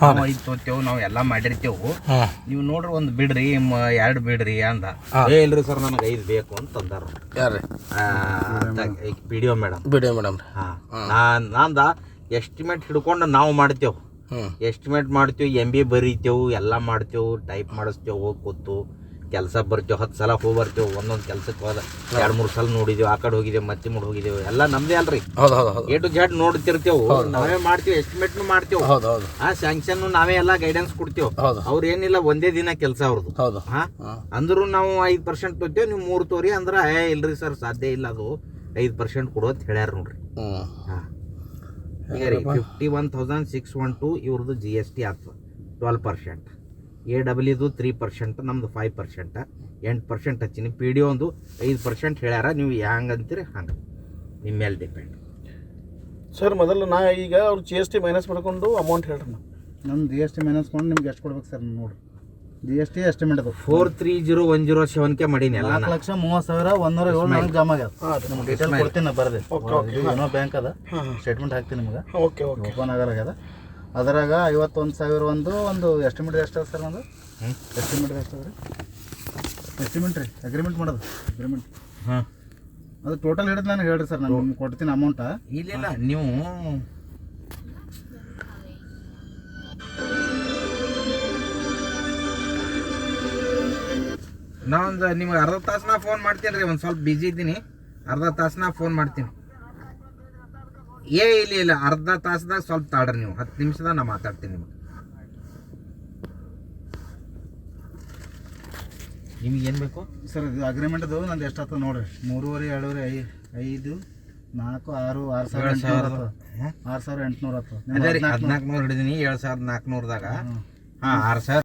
ನಾವು 5 ತೊಗೋತೇವು, ನಾವು ಎಲ್ಲ ಮಾಡಿರ್ತೇವು, ನೀವು ನೋಡ್ರಿ ಒಂದು ಬಿಡ್ರಿ 2 ಬಿಡ್ರಿ ಅಂದ. ಇಲ್ರಿ ಸರ್ ನನಗೆ 5 ಬೇಕು ಅಂತ ಅಂದಾರ. ಯಾರ್ರಿ? Video madam. ನಂದ ಎಸ್ಟಿಮೇಟ್ ಹಿಡ್ಕೊಂಡು ನಾವು ಮಾಡ್ತೇವೆ. ಎಸ್ಟಿಮೇಟ್ ಮಾಡ್ತೇವೆ, MBA ಬರೀತೇವು, ಎಲ್ಲ ಮಾಡ್ತೇವೆ, ಟೈಪ್ ಮಾಡಿಸ್ತೇವೆ, ಹೋಗಿ ಕೂತು ಕೆಲಸ ಬರ್ತೇವೆ. 10 ಸಲ ಹೋಗಿ ಬರ್ತೇವೆ. ಒಂದೊಂದು ಕೆಲ್ಸಕ್ಕೆ ಹೋದ 2-3 ಸಲ ನೋಡಿದೇವು, ಆ ಕಡೆ ಹೋಗಿದ್ದೇವೆ, ಮತ್ತೆ ಮುಂದೆ ಹೋಗಿದ್ದೇವೆ. ಎಲ್ಲ ನಮ್ದೇ ಅಲ್ರಿ. A to Z ನೋಡ್ತಿರ್ತೇವು, ನಾವೇ ಮಾಡ್ತೇವೆ, ಎಸ್ಟಿಮೇಟ್ನು ಮಾಡ್ತೇವೆ, ಆ ಸ್ಯಾಂಕ್ಷನ್ ನಾವೇ ಎಲ್ಲ ಗೈಡೆನ್ಸ್ ಕೊಡ್ತೇವೆ. ಅವ್ರು ಏನಿಲ್ಲ ಒಂದೇ ದಿನ ಕೆಲಸ ಅವ್ರದ್ದು. ಅಂದ್ರೂ ನಾವು 5% ತೊತ್ತೇವೆ, ನೀವು 3 ತೋರಿ ಅಂದ್ರೆ ಇಲ್ರಿ ಸರ್ ಸಾಧ್ಯ ಇಲ್ಲ, ಅದು 5% ಕೊಡು ಅಂತ ಹೇಳ್ಯಾರ ನೋಡ್ರಿ. ಈಗ ರೀ 51,612 ಇವ್ರದ್ದು GST ಆಗ್ತದೆ 12%, AWದು 3%, ನಮ್ದು 5%, 8% ಹಚ್ಚಿನಿ. PDO ಒಂದು 5% ಹೇಳ್ಯಾರ. ನೀವು ಹೆಂಗೆ ಅಂತೀರಿ ಹಂಗೆ ನಿಮ್ಮ ಮೇಲೆ ಡಿಪೆಂಡ್. ಸರ್ ಮೊದಲು ನಾ ಈಗ ಅವ್ರು GST ಮೈನಸ್ ಮಾಡ್ಕೊಂಡು ಅಮೌಂಟ್ ಹೇಳ್ರಿ. ನಮ್ಮ GST ಮೈನಸ್ ಮಾಡಿ ನಿಮ್ಗೆ ಎಷ್ಟು ಕೊಡ್ಬೇಕು ಸರ್? ನೋಡಿರಿ GST ಎಸ್ಟಿಮೇಟ್ ಅದು 430,107 ಮಾಡೀನಿ. ಎಲ್ಲ 4,30,107 ನನಗೆ ಜಮಾ ಆಗ್ಯದ. ನಿಮ್ಮ ಡೀಟೇಲ್ ಕೊಡ್ತೀನಿ ಬರ್ರಿ. ಏನೋ ಬ್ಯಾಂಕ್ ಅದ, ಸ್ಟೇಟ್ಮೆಂಟ್ ಹಾಕ್ತೀನಿ ನಿಮ್ಗೆ. ಓಪನ್ ಆಗಲಾಗ್ಯದ. ಅದರಾಗ 51,001 ಒಂದು ಎಸ್ಟಿಮೇಟ್ ಎಷ್ಟು ಅದ ಸರ್? ಒಂದು ಎಸ್ಟಿಮೇಟ್ ಎಷ್ಟು ಅದ ರೀ? ಎಸ್ಟಿಮೇಟ್ ರೀ, ಅಗ್ರಿಮೆಂಟ್ ಮಾಡೋದು ಅಗ್ರಿಮೆಂಟ್. ಅದು ಟೋಟಲ್ ಹಿಡಿದು ನನಗೆ ಹೇಳ್ರಿ ಸರ್, ನಾನು ನಿಮ್ಗೆ ಕೊಡ್ತೀನಿ ಅಮೌಂಟ. ಇಲ್ಲ ನೀವು ನಾವೊಂದು ನಿಮ್ಗೆ ಅರ್ಧ ತಾಸನ ಫೋನ್ ಮಾಡ್ತೀನಿ ರೀ. ಒಂದು ಸ್ವಲ್ಪ ಬಿಜಿ ಇದ್ದೀನಿ, ಅರ್ಧ ತಾಸನ ಫೋನ್ ಮಾಡ್ತೀನಿ. ಇಲ್ಲ ಅರ್ಧ ತಾಸದಾಗ ಸ್ವಲ್ಪ ತಾಡ್ರಿ, ನೀವು 10 ನಿಮಿಷದಾಗ ನಾ ಮಾತಾಡ್ತೀನಿ ನಿಮ್ಗೆ ಏನು ಬೇಕು ಸರ್? ಇದು ಅಗ್ರಿಮೆಂಟ್ ಅದು ನಂದು ಎಷ್ಟು ಆಗ್ತದೆ ನೋಡ್ರಿ. 3.5, 2.5, 5, 4, 6, 6,800 6,800 ಆಗ್ತದೆ. 1400 ಹಿಡಿದೀನಿ. 7,400ದಾಗ 6,000